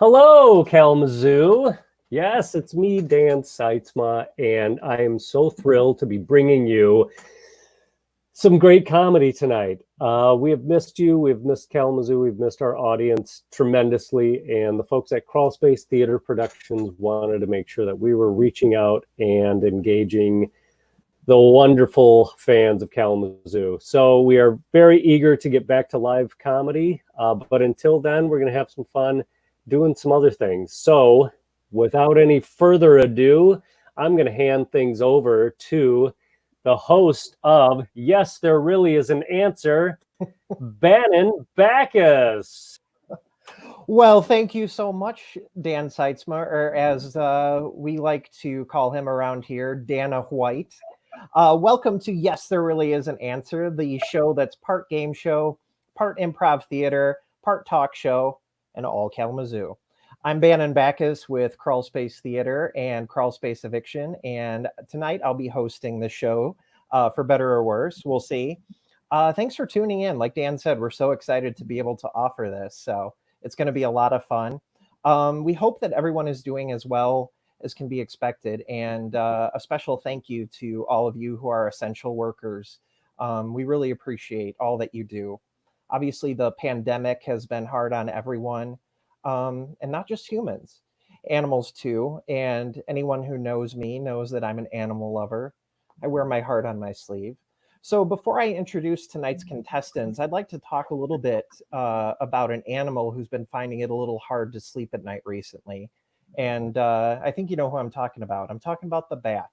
Hello, Kalamazoo. Yes, it's me, Dan Seitzma, and I am so thrilled to be bringing you some great comedy tonight. We have missed you. We've missed Kalamazoo. We've missed our audience tremendously. And the folks at Crawl Space Theater Productions wanted to make sure that we were reaching out and engaging the wonderful fans of Kalamazoo. So we are very eager to get back to live comedy. But until then, we're going to have some fun doing some other things. So without any further ado, I'm going to hand things over to the host of Yes, There Really Is an Answer, Bannon Backus. Well, thank you so much, Dan Seitzma, or as we like to call him around here, Dana White. Welcome to Yes, There Really Is an Answer, the show that's part game show, part improv theater, part talk show, and all Kalamazoo. I'm Bannon Backus with Crawl Space Theater and Crawl Space Eviction, and tonight I'll be hosting the show, for better or worse. We'll see. Thanks for tuning in. Like Dan said, we're so excited to be able to offer this, so it's going to be a lot of fun. We hope that everyone is doing as well as can be expected, and a special thank you to all of you who are essential workers. We really appreciate all that you do. Obviously, the pandemic has been hard on everyone, and not just humans, animals too. And anyone who knows me knows that I'm an animal lover. I wear my heart on my sleeve. So before I introduce tonight's contestants, I'd like to talk a little bit about an animal who's been finding it a little hard to sleep at night recently. And I think you know who I'm talking about. I'm talking about the bat.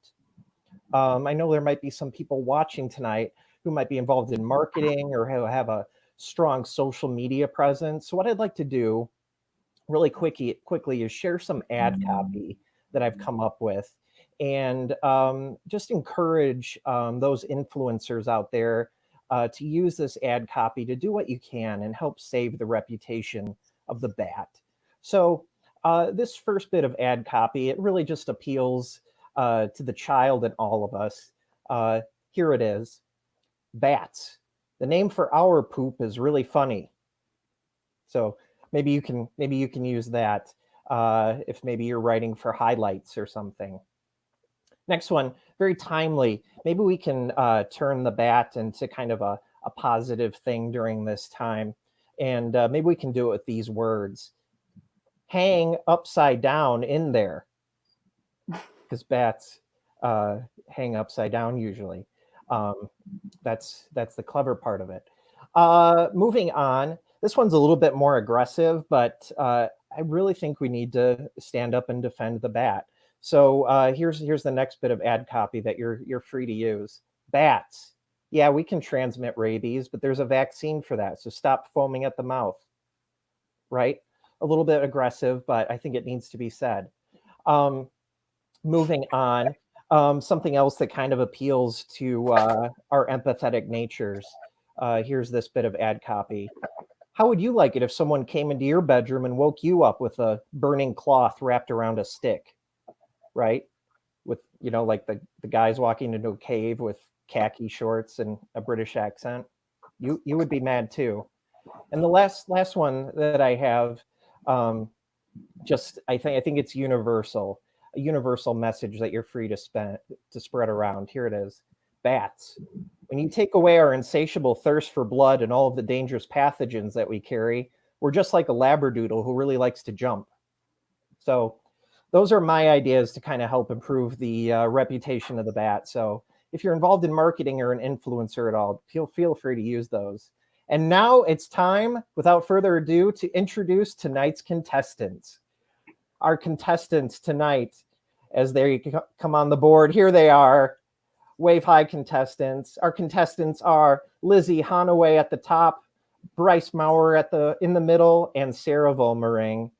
I know there might be some people watching tonight who might be involved in marketing or who have a strong social media presence. So what I'd like to do really quickly is share some ad copy that I've come up with, and just encourage those influencers out there to use this ad copy to do what you can and help save the reputation of the bat. So this first bit of ad copy, it really just appeals to the child in all of us. Here it is. Bats. The name for our poop is really funny. So maybe you can use that if maybe you're writing for highlights or something. Next one, very timely. Maybe we can turn the bat into kind of a positive thing during this time. And maybe we can do it with these words. Hang upside down in there. Because bats hang upside down usually. That's the clever part of it. Moving on. This one's a little bit more aggressive, but I really think we need to stand up and defend the bat. So here's the next bit of ad copy that you're free to use. Bats. Yeah, we can transmit rabies, but there's a vaccine for that. So stop foaming at the mouth. Right? A little bit aggressive, but I think it needs to be said. Moving on. Something else that kind of appeals to our empathetic natures. Here's this bit of ad copy. How would you like it if someone came into your bedroom and woke you up with a burning cloth wrapped around a stick? Right? With, like the guys walking into a cave with khaki shorts and a British accent. You would be mad too. And the last one that I have, I think it's universal. A universal message that you're free to spread around. Here it is. Bats. When you take away our insatiable thirst for blood and all of the dangerous pathogens that we carry, we're just like a labradoodle who really likes to jump. So those are my ideas to kind of help improve the reputation of the bat. So if you're involved in marketing or an influencer at all, feel free to use those. And now it's time, without further ado, to introduce tonight's contestants. Our contestants tonight, as they come on the board, here they are. Wave high contestants. Our contestants are Lizzie Hanaway at the top, Bryce Maurer in the middle, and Sarah Volmering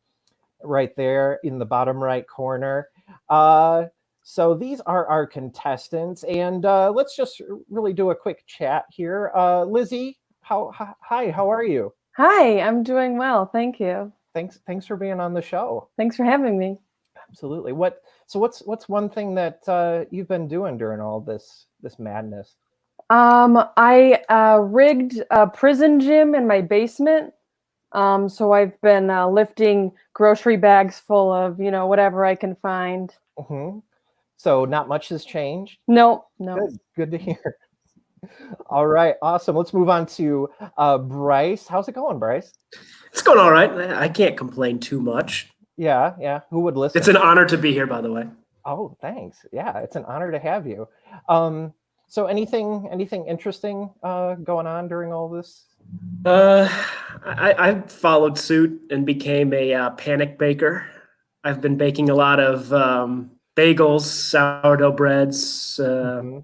right there in the bottom right corner. So these are our contestants, and let's just really do a quick chat here. Lizzie, hi, how are you? Hi, I'm doing well, thank you. Thanks for being on the show. Thanks for having me. Absolutely. What's one thing that you've been doing during all this madness? I rigged a prison gym in my basement So I've been lifting grocery bags full of, whatever I can find. Mhm. So not much has changed. No. Good to hear. All right, awesome. Let's move on to Bryce. How's it going, Bryce? It's going all right. I can't complain too much. Yeah. Who would listen? It's an honor to be here, by the way. Oh, thanks. Yeah, it's an honor to have you. So anything interesting going on during all this? I followed suit and became a panic baker. I've been baking a lot of bagels, sourdough breads,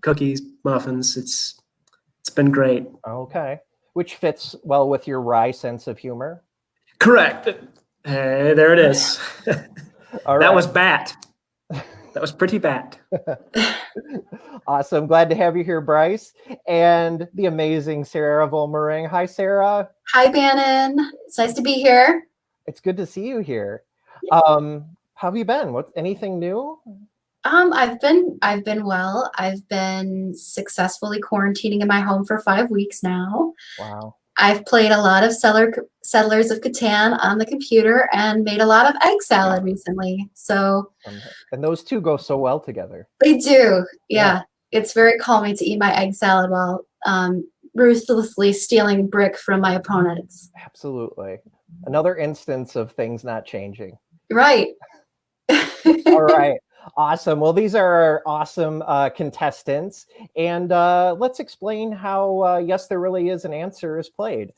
cookies, muffins. It's been great. Okay, which fits well with your wry sense of humor. Correct. Hey, there it is. All That right. was bad. That was pretty bad. Awesome. Glad to have you here, Bryce, and the amazing Sarah Volmering. Hi, Sarah. Hi, Bannon. It's nice to be here. It's good to see you here. How have you been? Anything new? I've been well. I've been successfully quarantining in my home for 5 weeks now. Wow. I've played a lot of Settlers of Catan on the computer and made a lot of egg salad recently. So And those two go so well together. they do. Yeah. It's very calming to eat my egg salad while ruthlessly stealing brick from my opponents. Absolutely. Another instance of things not changing. Right. All right. Awesome. Well, these are our awesome contestants. And let's explain how Yes, There Really Is an Answer is played.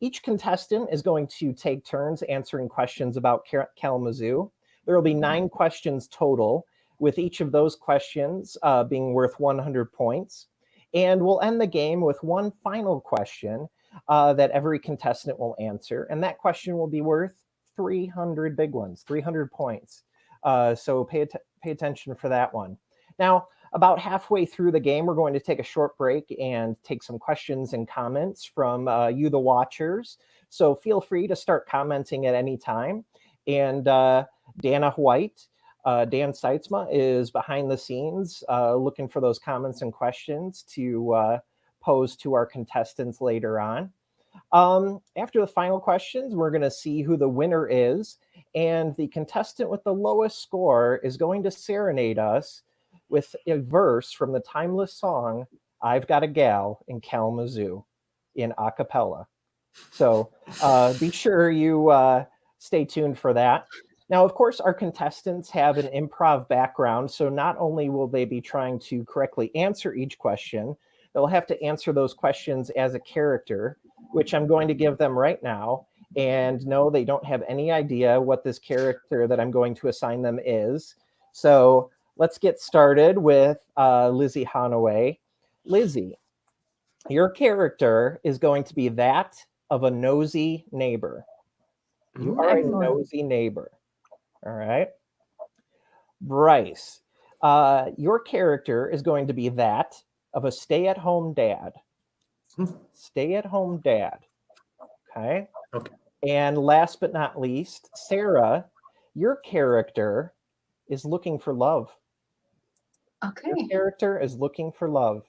Each contestant is going to take turns answering questions about Kalamazoo. There will be 9 questions total, with each of those questions being worth 100 points. And we'll end the game with one final question that every contestant will answer. And that question will be worth 300 big ones, 300 points. So pay attention for that one. Now, about halfway through the game, we're going to take a short break and take some questions and comments from you, the watchers. So feel free to start commenting at any time. And Dana White, Dan Seitzma, is behind the scenes looking for those comments and questions to pose to our contestants later on. After the final questions, we're going to see who the winner is. And the contestant with the lowest score is going to serenade us with a verse from the timeless song, I've Got a Gal in Kalamazoo, in a cappella. So be sure you stay tuned for that. Now, of course, our contestants have an improv background. So not only will they be trying to correctly answer each question, they'll have to answer those questions as a character, which I'm going to give them right now. And no, they don't have any idea what this character that I'm going to assign them is. So let's get started with Lizzie Hanaway. Lizzie, your character is going to be that of a nosy neighbor. You are a nosy neighbor. All right. Bryce, your character is going to be that of a stay-at-home dad. Stay-at-home dad. Okay. And last but not least, Sarah, your character is looking for love. Okay. Your character is looking for love.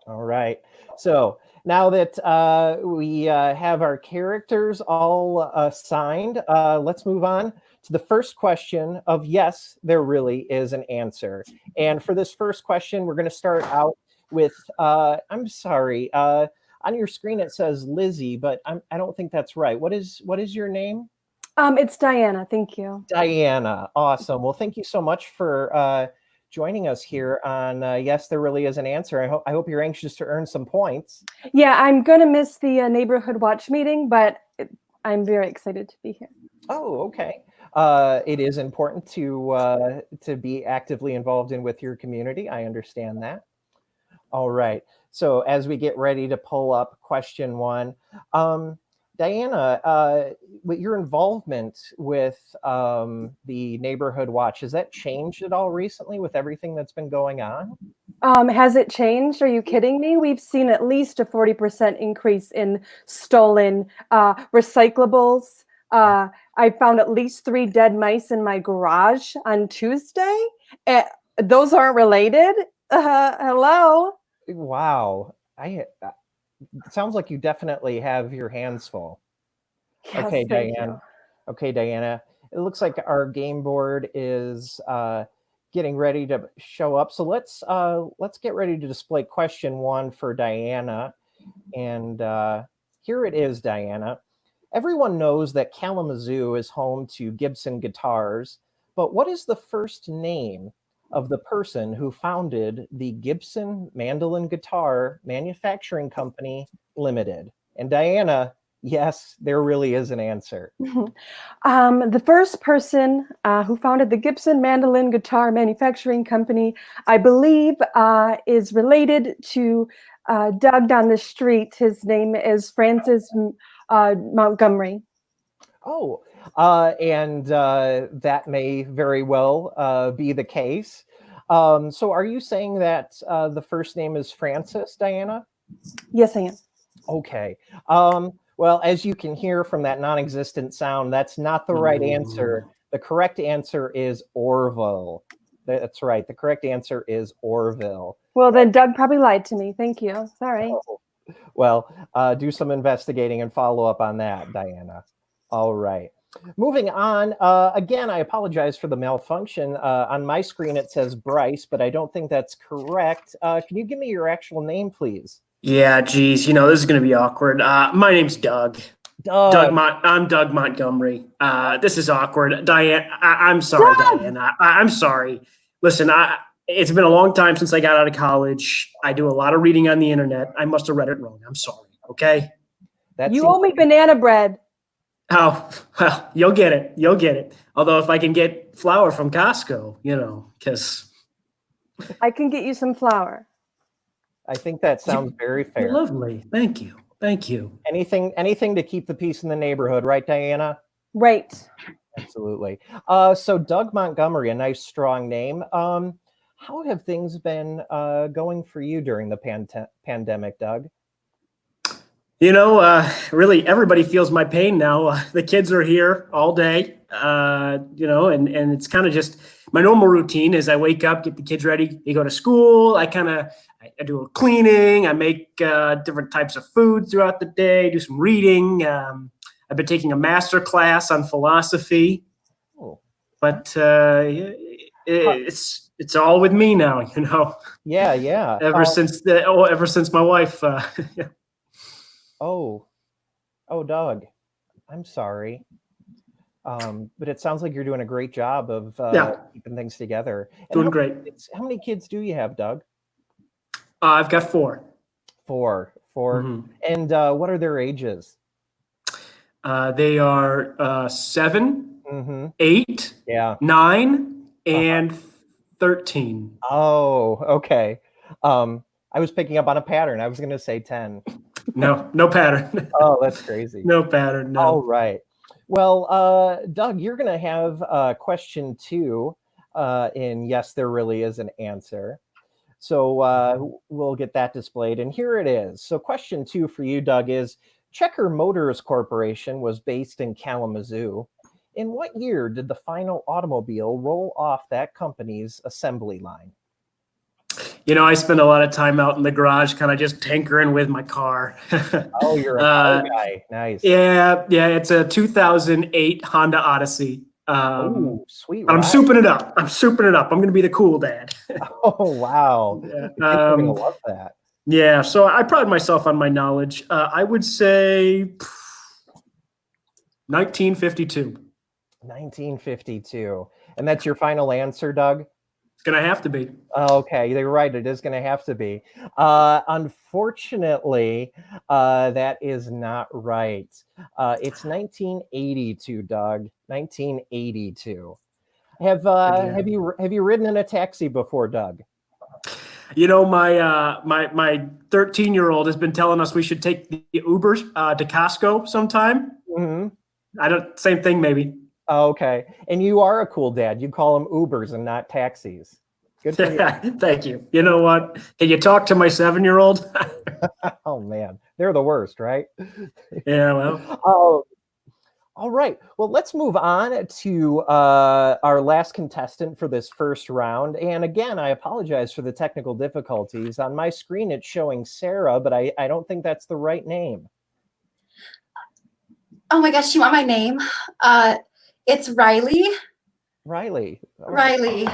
All right. So now that we have our characters all assigned, let's move on to the first question of Yes, There Really Is an Answer. And for this first question, we're going to start out with, I'm sorry, on your screen it says Lizzie, but I don't think that's right. What is your name? It's Diana. Thank you. Diana. Awesome. Well, thank you so much for joining us here on Yes, There Really Is an Answer. I hope you're anxious to earn some points. Yeah, I'm going to miss the neighborhood watch meeting, but I'm very excited to be here. Oh, okay. It is important to be actively involved with your community. I understand that. All right. So as we get ready to pull up question 1, Diana, with your involvement with the neighborhood watch, has that changed at all recently with everything that's been going on? Has it changed? Are you kidding me? We've seen at least a 40% increase in stolen recyclables. I found at least 3 dead mice in my garage on Tuesday. Those aren't related. Hello? Wow. It sounds like you definitely have your hands full. Yes, Okay, thank Diane. you. Okay, Diana. It looks like our game board is getting ready to show up. So let's get ready to display question 1 for Diana. And here it is, Diana. Everyone knows that Kalamazoo is home to Gibson guitars, but what is the first name of the person who founded the Gibson Mandolin Guitar Manufacturing Company Limited? And Diana, yes, there really is an answer. The first person who founded the Gibson Mandolin Guitar Manufacturing Company, I believe, is related to Doug down the street. His name is Francis Montgomery. Oh, and that may very well be the case. So are you saying that the first name is Francis, Diana? Yes, I am. Okay. Well, as you can hear from that non-existent sound, that's not the right answer. The correct answer is Orville. That's right. The correct answer is Orville. Well, then Doug probably lied to me. Thank you. Sorry. Oh, well, do some investigating and follow up on that, Diana. All right. Moving on. Again, I apologize for the malfunction. On my screen, it says Bryce, but I don't think that's correct. Can you give me your actual name, please? Yeah, geez, this is gonna be awkward. My name's Doug. Doug. I'm Doug Montgomery. This is awkward. Diane, I'm sorry, Doug! Diane. I'm sorry. Listen, it's been a long time since I got out of college. I do a lot of reading on the internet. I must have read it wrong. I'm sorry. Okay. You owe me banana bread. Oh, well, you'll get it. You'll get it. Although if I can get flour from Costco, because I can get you some flour. I think that sounds very fair. Lovely. Thank you. Thank you. Anything to keep the peace in the neighborhood, right, Diana? Right. Absolutely. So Doug Montgomery, a nice strong name. How have things been going for you during the pandemic, Doug? Really, everybody feels my pain now. The kids are here all day, and it's kind of just my normal routine is I wake up, get the kids ready, they go to school. I do a cleaning. I make different types of food throughout the day, do some reading. I've been taking a master class on philosophy, but it's all with me now, Yeah, yeah. Ever since my wife. Oh, Doug, I'm sorry. But it sounds like you're doing a great job of keeping things together. And Doing great. How many kids do you have, Doug? I've got 4. 4. Mm-hmm. And what are their ages? They are 7, 8, 9, and 13. Oh, okay. I was picking up on a pattern. I was going to say 10. No pattern. Oh, that's crazy. No pattern. No. All right. Well, Doug, you're going to have question 2 in Yes, There Really Is an Answer. So we'll get that displayed. And here it is. So question 2 for you, Doug, is Checker Motors Corporation was based in Kalamazoo. In what year did the final automobile roll off that company's assembly line? I spend a lot of time out in the garage, kind of just tinkering with my car. Oh, you're a car guy. Nice. Yeah. It's a 2008 Honda Odyssey. Oh, sweet. I'm souping it up. I'm going to be the cool dad. Oh, wow. Yeah. You're going to love that. Yeah. So I pride myself on my knowledge. I would say 1952. 1952. And that's your final answer, Doug? It's going to have to be. Okay, you're right. It is going to have to be. Unfortunately, that is not right. It's 1982, Doug. 1982. Have you ridden in a taxi before, Doug? My 13-year-old has been telling us we should take the Ubers to Costco sometime. Mm-hmm. Same thing, maybe. Okay. And you are a cool dad. You call them Ubers and not taxis. Good for you. Thank you. You know what? Can you talk to my 7-year-old? Oh, man. They're the worst, right? Yeah, well. Oh, all right. Well, let's move on to our last contestant for this first round. And again, I apologize for the technical difficulties. On my screen, it's showing Sarah, but I don't think that's the right name. Oh my gosh, you want my name? It's Riley. Riley. Oh, Riley.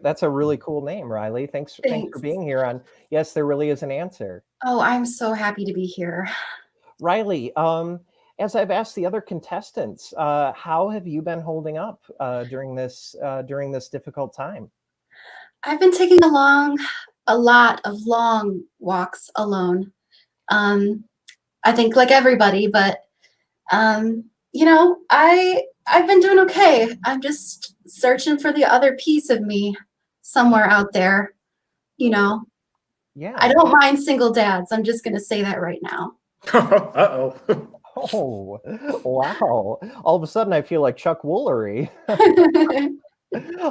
that's a really cool name, Riley. Thanks for Thanks. being here on Yes, There Really Is an Answer. Oh, I'm so happy to be here. Riley, as I've asked the other contestants, how have you been holding up during this difficult time? I've been taking a lot of long walks alone. I think like everybody, but you know, I've been doing okay. I'm just searching for the other piece of me somewhere out there. You know, Yeah. I don't mind single dads. I'm just gonna say that right now. Uh-oh. Oh, wow. All of a sudden, I feel like Chuck Woolery.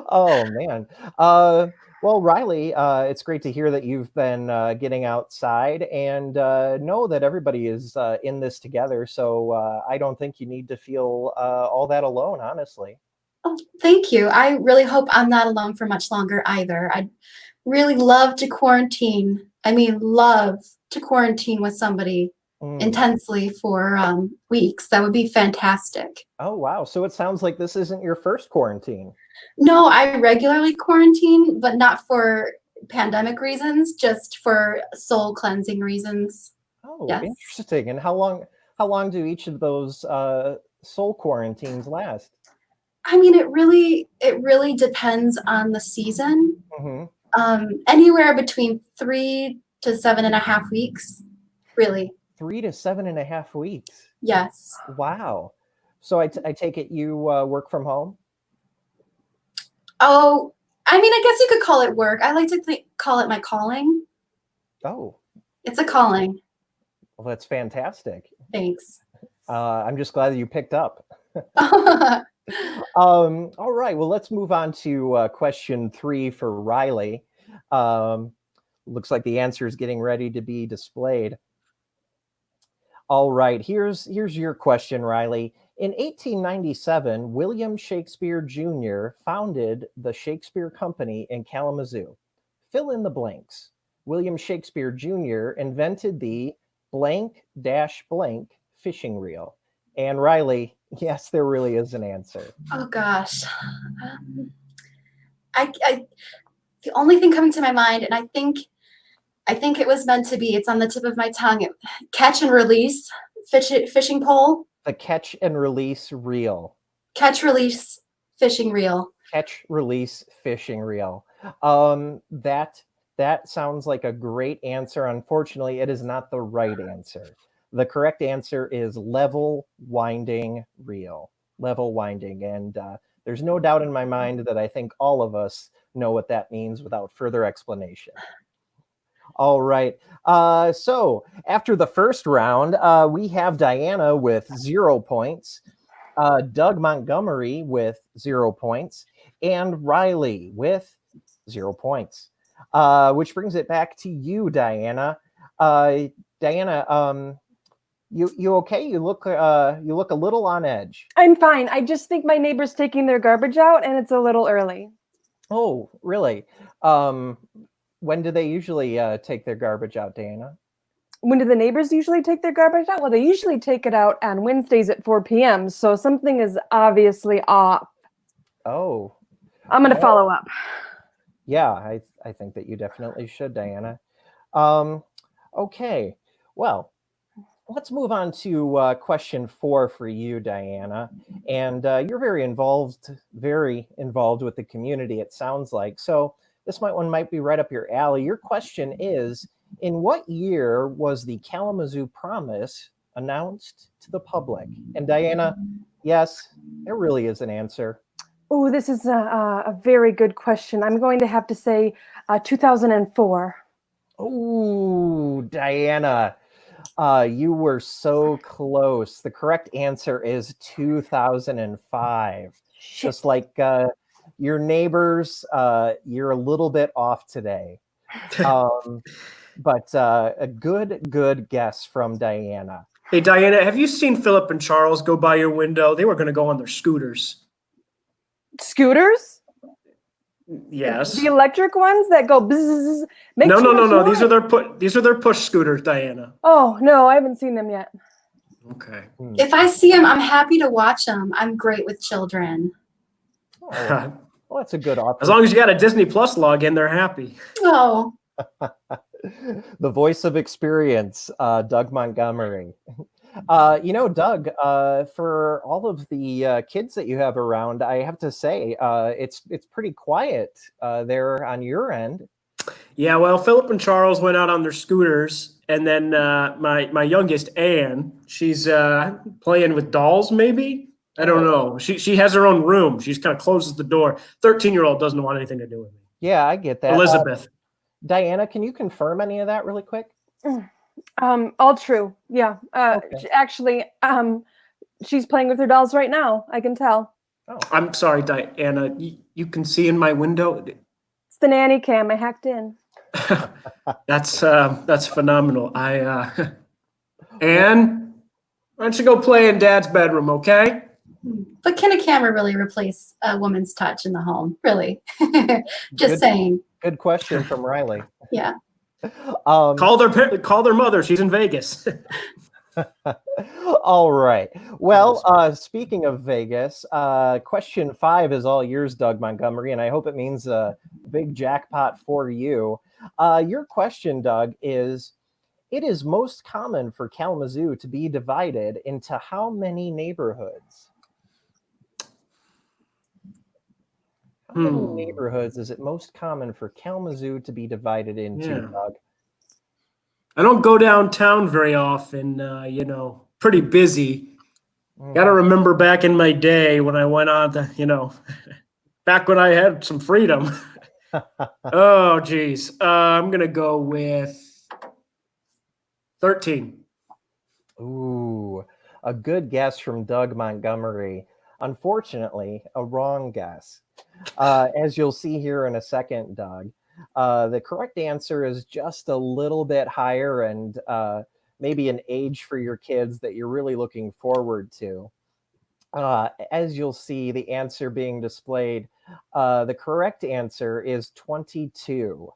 Oh, man. Well, Riley, it's great to hear that you've been getting outside and know that everybody is in this together. So I don't think you need to feel all that alone, honestly. Oh, thank you. I really hope I'm not alone for much longer either. I'd really love to quarantine. I mean, love to quarantine with somebody intensely for weeks. That would be fantastic. Oh, wow. So it sounds like this isn't your first quarantine. No, I regularly quarantine, but not for pandemic reasons, just for soul cleansing reasons. Oh, Yes. interesting. And how long do each of those soul quarantines last? I mean, it really depends on the season. Mm-hmm. Anywhere between 3 to 7.5 weeks, really. 3 to 7.5 weeks. Yes. Wow. So I take it you work from home? Oh, I mean, I guess you could call it work. I like to call it my calling. Oh, It's a calling. well, that's fantastic. Thanks. I'm just glad that you picked up. All right. Well, let's move on to question 3 for Riley. Looks like the answer is getting ready to be displayed. All right. Here's your question, Riley. In 1897, William Shakespeare Jr. founded the Shakespeare Company in Kalamazoo. Fill in the blanks. William Shakespeare Jr. invented the blank dash blank fishing reel. And Riley, yes, there really is an answer. Oh gosh. I the only thing coming to my mind, and I think it was meant to be. It's on the tip of my tongue. Catch and release fishing pole. The catch and release reel. Catch release fishing reel. Catch release fishing reel. That sounds like a great answer. Unfortunately, it is not the right answer. The correct answer is level winding reel. Level winding. And there's no doubt in my mind that I think all of us know what that means without further explanation. All right. So after the first round, we have Diana with 0 points, Doug Montgomery with 0 points, and Riley with 0 points, which brings it back to you, Diana. Diana, you okay? You look a little on edge. I'm fine. I just think my neighbor's taking their garbage out and it's a little early. Oh, really? When do they usually take their garbage out, Diana? When do the neighbors usually take their garbage out? Well, they usually take it out on Wednesdays at 4 p.m. So something is obviously off. Oh. I'm going to follow up. Yeah, I think that you definitely should, Diana. Okay. Well, let's move on to question 4 for you, Diana. And you're very involved with the community, it sounds like. So this one might be right up your alley. Your question is, in what year was the Kalamazoo Promise announced to the public? And Diana, yes, there really is an answer. Oh, this is a very good question. I'm going to have to say 2004. Oh, Diana, you were so close. The correct answer is 2005. Shit. Just like your neighbors, you're a little bit off today. But a good guess from Diana. Hey, Diana, have you seen Philip and Charles go by your window? They were going to go on their scooters. Scooters? Yes. The electric ones that go bzzz. No. These are their push scooters, Diana. Oh, no, I haven't seen them yet. Okay. If I see them, I'm happy to watch them. I'm great with children. Oh, well, that's a good offer. As long as you got a Disney Plus login, they're happy. Oh, The voice of experience, Doug Montgomery. Doug, for all of the kids that you have around, I have to say, it's pretty quiet there on your end. Yeah, well, Philip and Charles went out on their scooters, and then my youngest Anne, she's playing with dolls. Maybe I don't know. She has her own room. She's kind of closes the door. 13-year-old doesn't want anything to do with me. Yeah, I get that. Elizabeth. Diana, can you confirm any of that really quick? All true. Yeah. Okay. Actually, she's playing with her dolls right now. I can tell. Oh. I'm sorry, Diana. You can see in my window. It's the nanny cam. I hacked in. That's phenomenal. Anne, why don't you go play in Dad's bedroom, okay? but can a camera really replace a woman's touch in the home? Really? Just Good. saying. Good question from Riley. Yeah. Call their mother. She's in Vegas. All right. Well, speaking of Vegas, question 5 is all yours, Doug Montgomery, and I hope it means a big jackpot for you. Your question, Doug, is: it is most common for Kalamazoo to be divided into how many neighborhoods? How many neighborhoods is it most common for Kalamazoo to be divided into, Doug? I don't go downtown very often, pretty busy. Got to remember back in my day when I went on the, back when I had some freedom. Oh, geez. I'm going to go with 13. Ooh, a good guess from Doug Montgomery. Unfortunately, a wrong guess. As you'll see here in a second, Doug, the correct answer is just a little bit higher and maybe an age for your kids that you're really looking forward to. As you'll see, the answer being displayed, the correct answer is 22.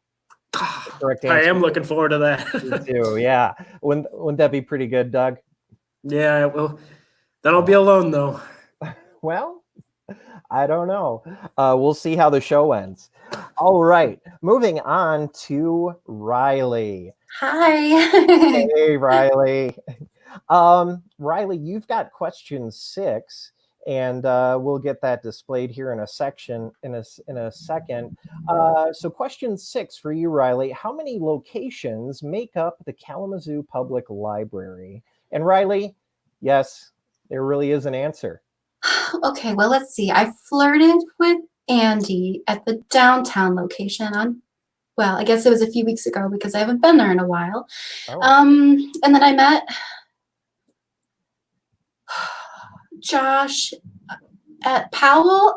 The correct answer I am looking forward to that. 22, yeah. Wouldn't that be pretty good, Doug? Yeah, well, then I'll be alone, though. Well, I don't know. We'll see how the show ends. All right, moving on to Riley. Hi. Hey, Riley. Riley, you've got question 6, and we'll get that displayed here in a second. So question 6 for you, Riley: how many locations make up the Kalamazoo Public Library? And Riley, yes, there really is an answer. Okay, well, let's see. I flirted with Andy at the downtown location I guess it was a few weeks ago because I haven't been there in a while. Oh. And then I met Josh at Powell.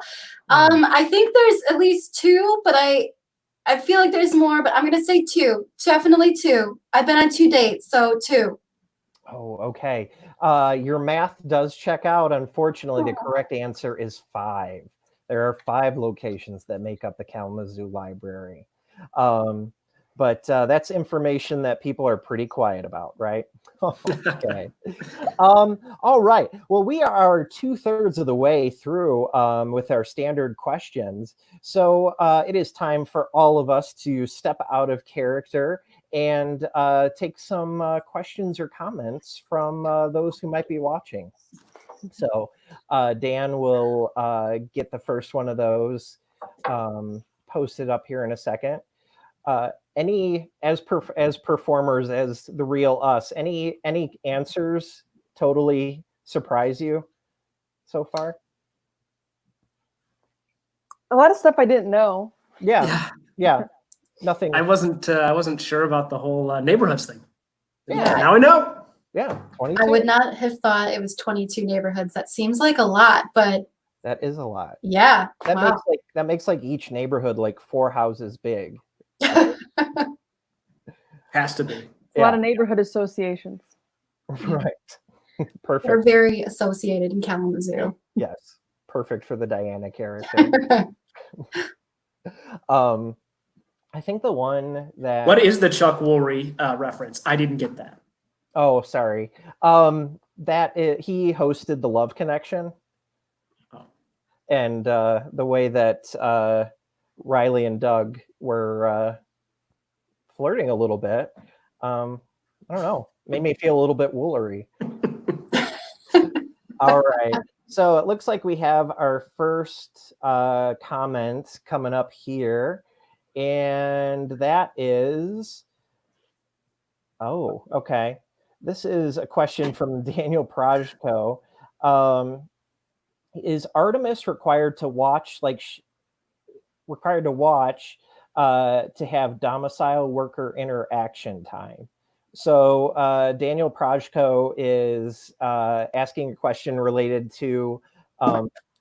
I think there's at least 2, but I feel like there's more, but I'm going to say 2. Definitely 2. I've been on 2 dates, so 2. Oh, okay. Your math does check out. Unfortunately, the correct answer is 5. There are 5 locations that make up the Kalamazoo Library. But that's information that people are pretty quiet about, right? Okay. All right. Well, we are 2/3 of the way through with our standard questions. So it is time for all of us to step out of character and take some questions or comments from those who might be watching. So Dan will get the first one of those posted up here in a second. As performers, as the real us, any answers totally surprise you so far? A lot of stuff I didn't know. Yeah. Nothing. I wasn't sure about the whole neighborhoods thing. Yeah. Now I know. Yeah, 22. I would not have thought it was 22 neighborhoods. That seems like a lot, but that is a lot. Yeah. That makes like each neighborhood like 4 houses big. Has to be. A lot of neighborhood associations. Right. Perfect. They're very associated in Kalamazoo. Yes. Perfect for the Diana character. I think the one that... What is the Chuck Woolery reference? I didn't get that. Oh, sorry. he hosted the Love Connection, Oh. and the way that Riley and Doug were flirting a little bit. I don't know. Made me feel a little bit woolery. All right. So it looks like we have our first comment coming up here. And that is, oh, okay. This is a question from Daniel Prajko. Is Artemis required to watch, to have domicile worker interaction time? So Daniel Prajko is asking a question related to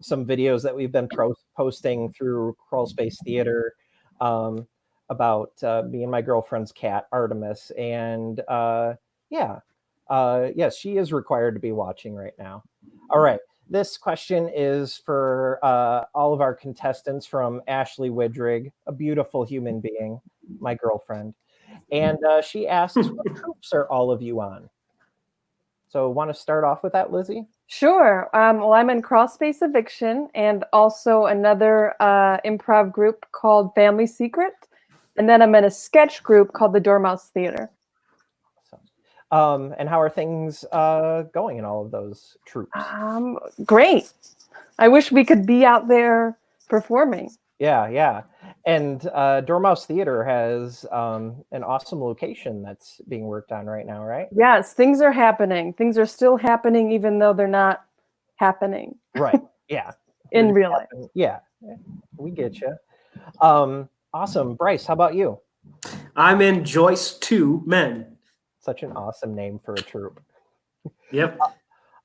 some videos that we've been posting through Crawl Space Theater about me and my girlfriend's cat, Artemis. And yes, she is required to be watching right now. All right. This question is for all of our contestants from Ashley Widrig, a beautiful human being, my girlfriend. And she asks, what troops are all of you on? So want to start off with that, Lizzie? Sure. Well, I'm in Crawl Space Eviction and also another improv group called Family Secret. And then I'm in a sketch group called the Dormouse Theater. And how are things going in all of those troops? Great. I wish we could be out there performing. Yeah. And Dormouse Theater has an awesome location that's being worked on right now, right? Yes, things are happening. Things are still happening even though they're not happening. Right, yeah. In real life. Yeah, we get you. Awesome. Bryce, how about you? I'm in Joyce 2 Men. Such an awesome name for a troupe. Yep.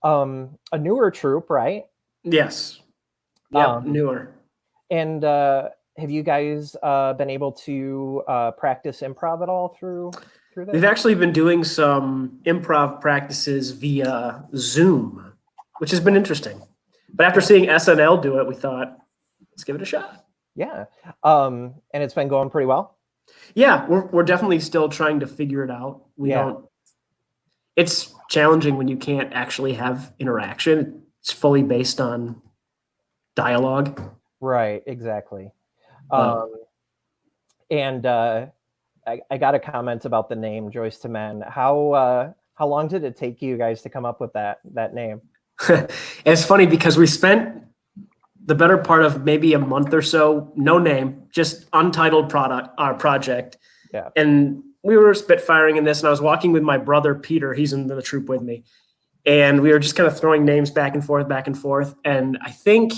A newer troupe, right? Yes. Yep, newer. And have you guys been able to practice improv at all through this? We've actually been doing some improv practices via Zoom, which has been interesting. But after seeing SNL do it, we thought, let's give it a shot. Yeah. And it's been going pretty well? Yeah, we're definitely still trying to figure it out. It's challenging when you can't actually have interaction. It's fully based on dialogue. Right, exactly. And I got a comment about the name Joyce to Men. How long did it take you guys to come up with that name? It's funny because we spent the better part of maybe a month or so, no name, just untitled project. Yeah. And we were spitfiring in this, and I was walking with my brother Peter. He's in the troupe with me, and we were just kind of throwing names back and forth. And I think,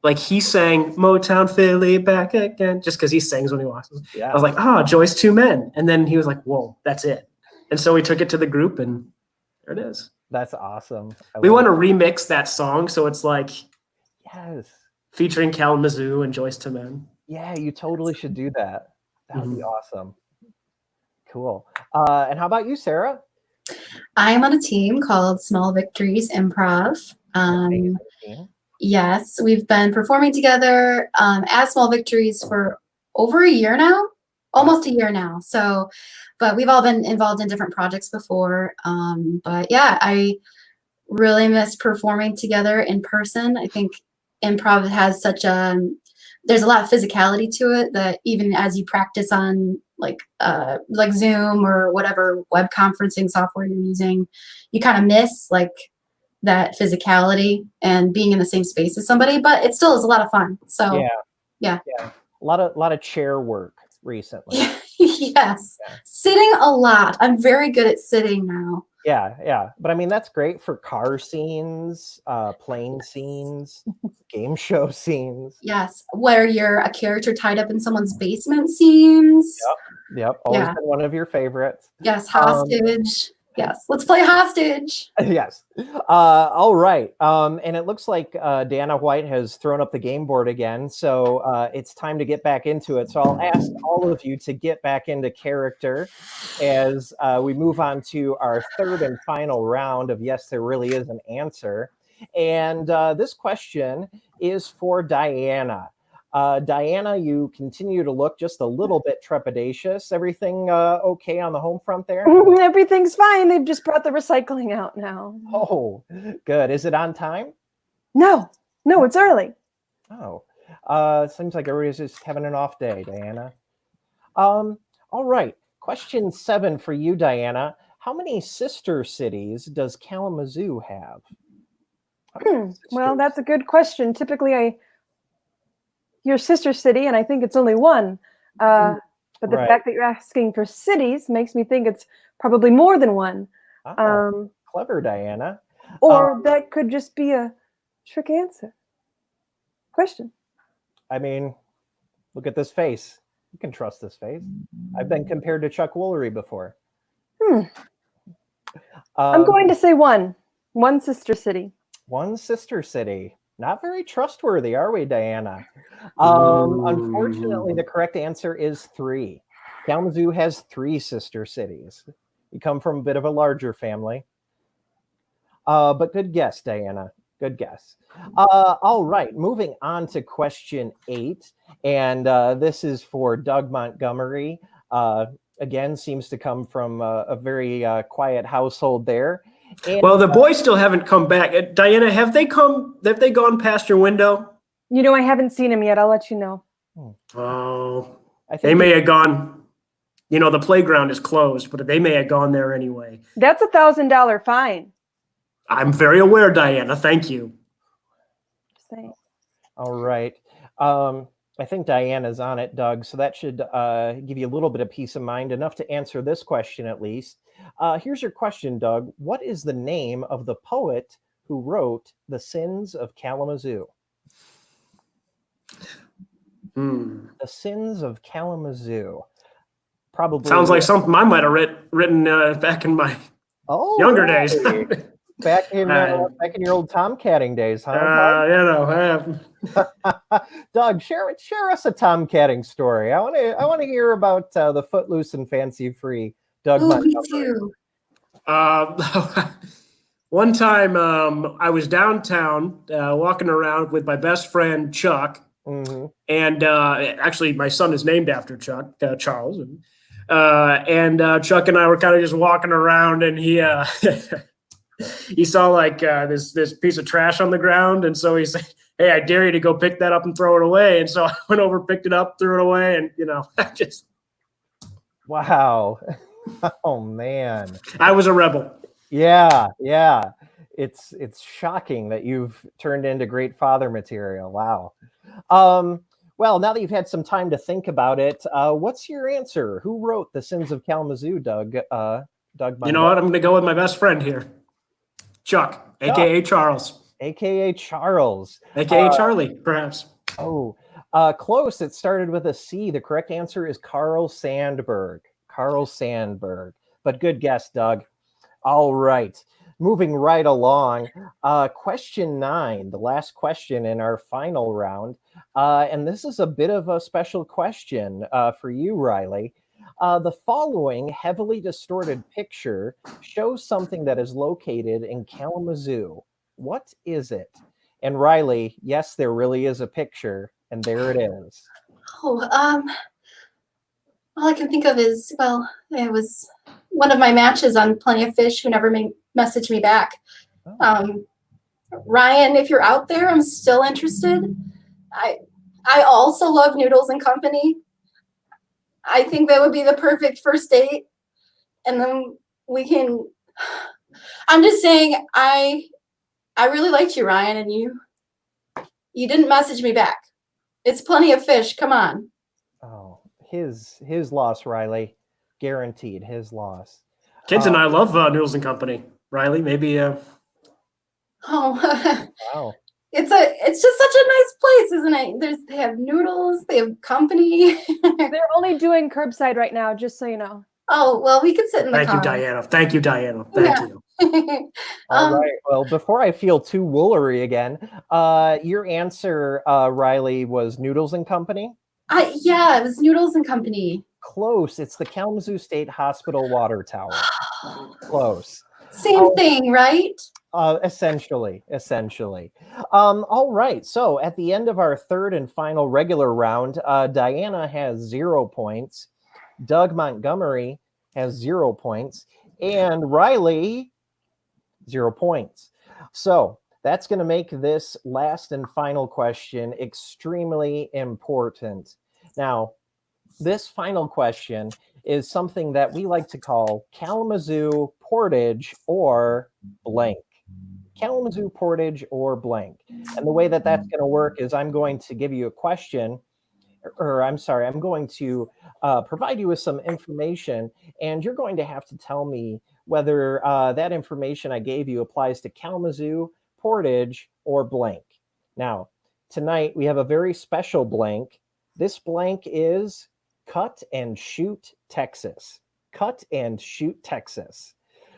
like, he sang "Motown Philly back again" just because he sings when he walks. Yeah. I was like, Joyce 2 Men, and then he was like, "Whoa, that's it." And so we took it to the group, and there it is. That's awesome. We want to remix that song, so it's like, yes, featuring Kalamazoo and Joyce 2 Men. Yeah, you totally should do that. That would be awesome. Cool. And how about you, Sarah? I am on a team called Small Victories Improv. Yes, we've been performing together as Small Victories for over a year now, almost a year now. So, but we've all been involved in different projects before. But yeah, I really miss performing together in person. I think improv has there's a lot of physicality to it that even as you practice on like Zoom or whatever web conferencing software you're using, you kind of miss like that physicality and being in the same space as somebody, but it still is a lot of fun. So yeah. A lot of chair work recently. Yes. Sitting a lot. I'm very good at sitting now. Yeah. But I mean, that's great for car scenes, plane scenes, game show scenes. Yes. Where you're a character tied up in someone's basement scenes. Yep. Always been one of your favorites. Yes. Hostage. Yes. Let's play hostage. Yes. All right. And it looks like Dana White has thrown up the game board again. So it's time to get back into it. So I'll ask all of you to get back into character as we move on to our third and final round of Yes, There Really Is an Answer. And this question is for Diana. Diana, you continue to look just a little bit trepidatious. Everything okay on the home front there? Everything's fine. They've just brought the recycling out now. Oh, good. Is it on time? No, it's early. Oh, seems like everybody's just having an off day, Diana. All right. Question 7 for you, Diana. How many sister cities does Kalamazoo have? Well, that's a good question. Typically, your sister city, and I think it's only one. But the fact that you're asking for cities makes me think it's probably more than one. Clever, Diana. Or that could just be a trick answer. Question. I mean, look at this face. You can trust this face. I've been compared to Chuck Woolery before. I'm going to say one. One sister city. One sister city. Not very trustworthy, are we, Diana? Unfortunately, the correct answer is 3. Kalamazoo has 3 sister cities. You come from a bit of a larger family. But good guess, Diana. Good guess. All right, moving on to question 8. And this is for Doug Montgomery. Again, seems to come from a very quiet household there. And, well, the boys still haven't come back. Diana, have they gone past your window? I haven't seen him yet. I'll let you know. Oh, I think they may have gone. The playground is closed, but they may have gone there anyway. That's $1,000 fine. I'm very aware, Diana. Thank you. Saying. All right. I think Diana's on it, Doug. So that should give you a little bit of peace of mind, enough to answer this question at least. Here's your question, Doug. What is the name of the poet who wrote The Sins of Kalamazoo? The Sins of Kalamazoo. Probably sounds like something I might have written back in my younger days. Back in your old tomcatting days, huh? Doug, share us a tomcatting story. I want to hear about the Footloose and Fancy Free. Doug, me too. One time, I was downtown walking around with my best friend Chuck, and actually, my son is named after Chuck, Charles, and Chuck and I were kind of just walking around, and he. He saw like this piece of trash on the ground, and so he said, "Hey, I dare you to go pick that up and throw it away." And so I went over, picked it up, threw it away, and just wow. Oh man, I was a rebel. Yeah. It's shocking that you've turned into great father material. Wow. Well, now that you've had some time to think about it, what's your answer? Who wrote The Sins of Kalamazoo, Doug? Doug. You know what? I'm going to go with my best friend here. Chuck, a.k.a. Charles. A.k.a. Charles. A.k.a. Charlie, perhaps. Oh, close. It started with a C. The correct answer is Carl Sandburg. Carl Sandburg. But good guess, Doug. All right. Moving right along. Question 9, the last question in our final round. And this is a bit of a special question for you, Riley. The following heavily distorted picture shows something that is located in Kalamazoo. What is it? And Riley, yes, there really is a picture, and there it is. Oh, all I can think of is, well, it was one of my matches on Plenty of Fish who never messaged me back. Ryan, if you're out there, I'm still interested. I also love Noodles and Company. I think that would be the perfect first date. And then we can, I'm just saying, I really liked you, Ryan, and you didn't message me back. It's Plenty of Fish. Come on. Oh, his loss, Riley. Guaranteed his loss. Kids and I love Noodles and Company. Riley, maybe. Oh, wow. It's just such a nice place, isn't it? They have noodles, they have company. They're only doing curbside right now, just so you know. Oh, well, we could sit in the car. Thank you, Diana. Thank you. All right. Well, before I feel too woolery again, your answer, Riley, was Noodles and Company? Yeah, it was Noodles and Company. Close. It's the Kalamazoo State Hospital water tower. Close. Same thing, right? Essentially. All right. So at the end of our third and final regular round, Diana has 0 points. Doug Montgomery has 0 points. And Riley, 0 points. So that's going to make this last and final question extremely important. Now, this final question is something that we like to call Kalamazoo, Portage, or blank. Kalamazoo, Portage, or blank. And the way that that's going to work is I'm going to give you a question, or I'm sorry, I'm going to provide you with some information, and you're going to have to tell me whether that information I gave you applies to Kalamazoo, Portage, or blank. Now, tonight we have a very special blank. This blank is Cut and Shoot, Texas. Cut and Shoot, Texas.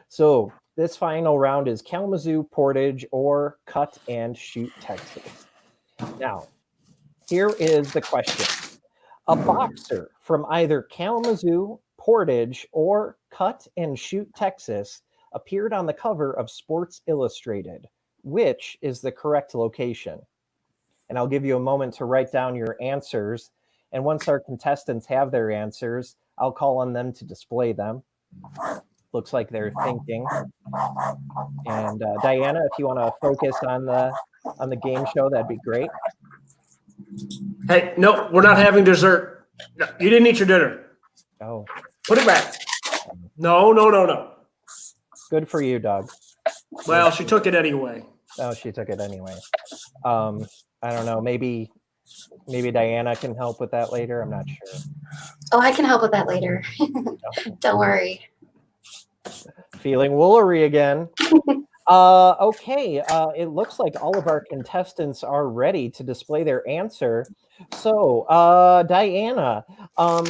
So this final round is Kalamazoo, Portage, or Cut and Shoot, Texas. Now, here is the question. A boxer from either Kalamazoo, Portage, or Cut and Shoot, Texas appeared on the cover of Sports Illustrated. Which is the correct location? And I'll give you a moment to write down your answers. And once our contestants have their answers, I'll call on them to display them. Looks like they're thinking. And Diana, if you want to focus on the game show, that'd be great. Hey, no, we're not having dessert. No, you didn't eat your dinner. Oh, Put it back. No. good for you, Doug. Well, she took it anyway. Oh, she took it anyway. I don't know. Maybe Diana can help with that later. I'm not sure. Oh, I can help with that later. Don't worry. Feeling woolery again. Okay. It looks like all of our contestants are ready to display their answer. So, Diana, a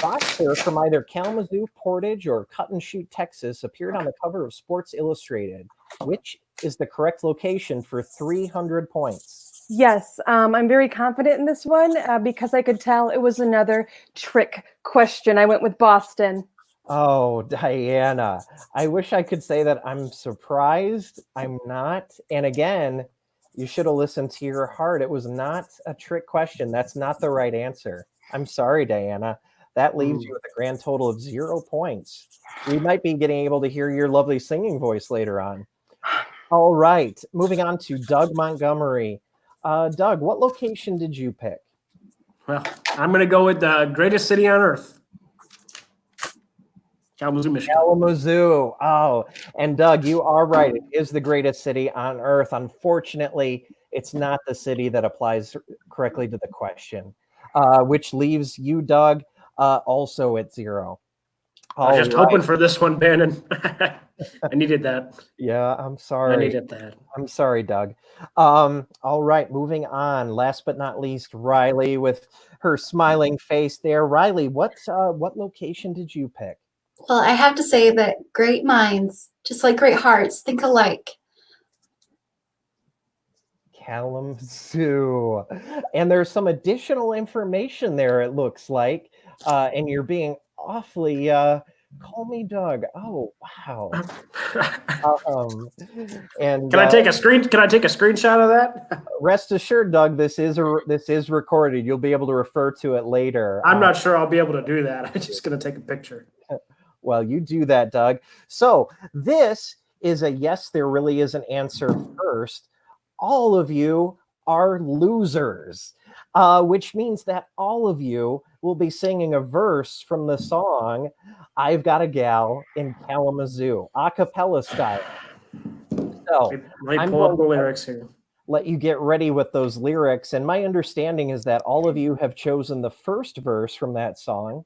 boxer from either Kalamazoo, Portage, or Cut and Shoot, Texas appeared on the cover of Sports Illustrated. Which is the correct location for 300 points? Yes, I'm very confident in this one because I could tell it was another trick question. I went with Boston. Oh, Diana, I wish I could say that I'm surprised. I'm not. And again, you should have listened to your heart. It was not a trick question. That's not the right answer. I'm sorry, Diana. That leaves you with a grand total of 0 points. We might be getting able to hear your lovely singing voice later on. All right, moving on to Doug Montgomery. Doug, what location did you pick? Well, I'm going to go with the greatest city on earth. Kalamazoo, Michigan. Kalamazoo. Oh, and Doug, you are right. It is the greatest city on earth. Unfortunately, it's not the city that applies correctly to the question, which leaves you, Doug, also at 0. I was just hoping for this one, Bannon. I needed that. Yeah, I'm sorry. I needed that. I'm sorry, Doug. All right, moving on. Last but not least, Riley with her smiling face there. Riley, what location did you pick? Well, I have to say that great minds, just like great hearts, think alike. Kalamazoo. And there's some additional information there, it looks like. And you're being awfully call me Doug. Oh, wow. And Can I take a screenshot of that? Rest assured, Doug, this is recorded. You'll be able to refer to it later. I'm not sure I'll be able to do that. I'm just going to take a picture. Well, you do that, Doug. So this is a yes, there really is an answer first. All of you are losers, which means that all of you will be singing a verse from the song I've Got a Gal in Kalamazoo, a cappella style. So I'm pull up the lyrics here. Let you get ready with those lyrics. And my understanding is that all of you have chosen the first verse from that song.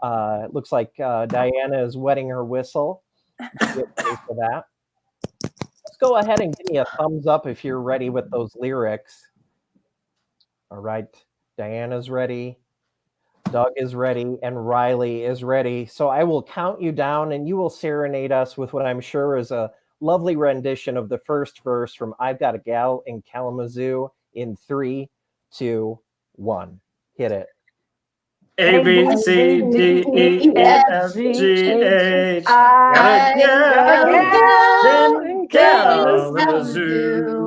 It looks like Diana is wetting her whistle. Get ready for that. Let's go ahead and give me a thumbs up if you're ready with those lyrics. All right, Diana's ready, Doug is ready, and Riley is ready. So I will count you down and you will serenade us with what I'm sure is a lovely rendition of the first verse from I've Got a Gal in Kalamazoo in 3, 2, 1. Hit it. A, B, C, D, E, F, G, H. Got a gal in Kalamazoo.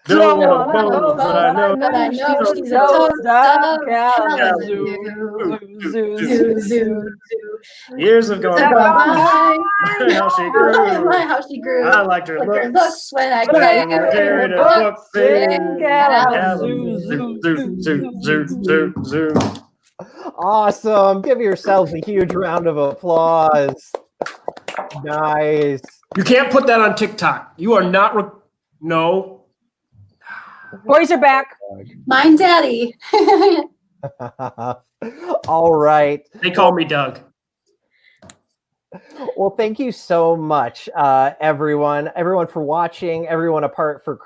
Don't wanna pose, but I know she's a toast of Kalamazoo. Zoo, Zoo. Years have gone by. How she grew. How she grew. I liked her Looks looks when I carried a book in Kalamazoo. Kalamazoo. Zoo. Awesome. Give yourselves a huge round of applause. Nice. You can't put that on TikTok. You are not. No. Boys are back. Mine daddy. All right. They call me Doug. Well, thank you so much, everyone for watching, everyone apart from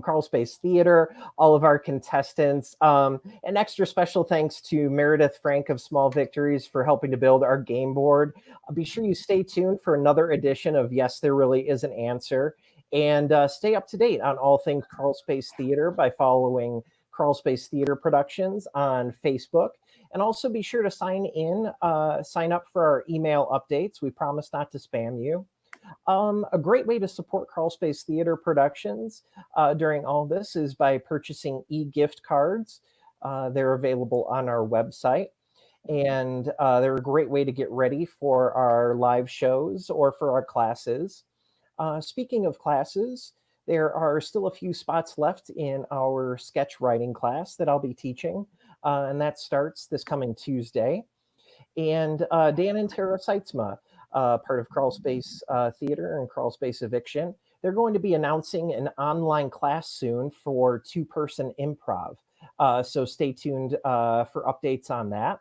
Crawl Space Theater, all of our contestants. An extra special thanks to Meredith Frank of Small Victories for helping to build our game board. Be sure you stay tuned for another edition of Yes, There Really Is an Answer, and stay up to date on all things Crawl Space Theater by following Crawl Space Theater Productions on Facebook. And also be sure to sign up for our email updates. We promise not to spam you. A great way to support Crawl Space Theater Productions during all this is by purchasing e-gift cards. They're available on our website. And they're a great way to get ready for our live shows or for our classes. Speaking of classes, there are still a few spots left in our sketch writing class that I'll be teaching. And that starts this coming Tuesday. And Dan and Tara Seitzma, part of Crawl Space Theater and Crawl Space Eviction, they're going to be announcing an online class soon for two-person improv. So stay tuned for updates on that.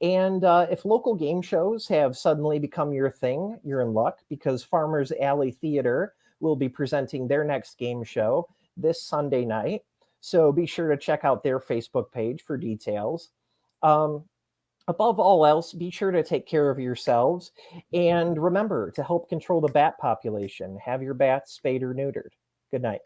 And if local game shows have suddenly become your thing, you're in luck, because Farmers Alley Theater will be presenting their next game show this Sunday night. So be sure to check out their Facebook page for details. Above all else, be sure to take care of yourselves. And remember, to help control the bat population, have your bats spayed or neutered. Good night.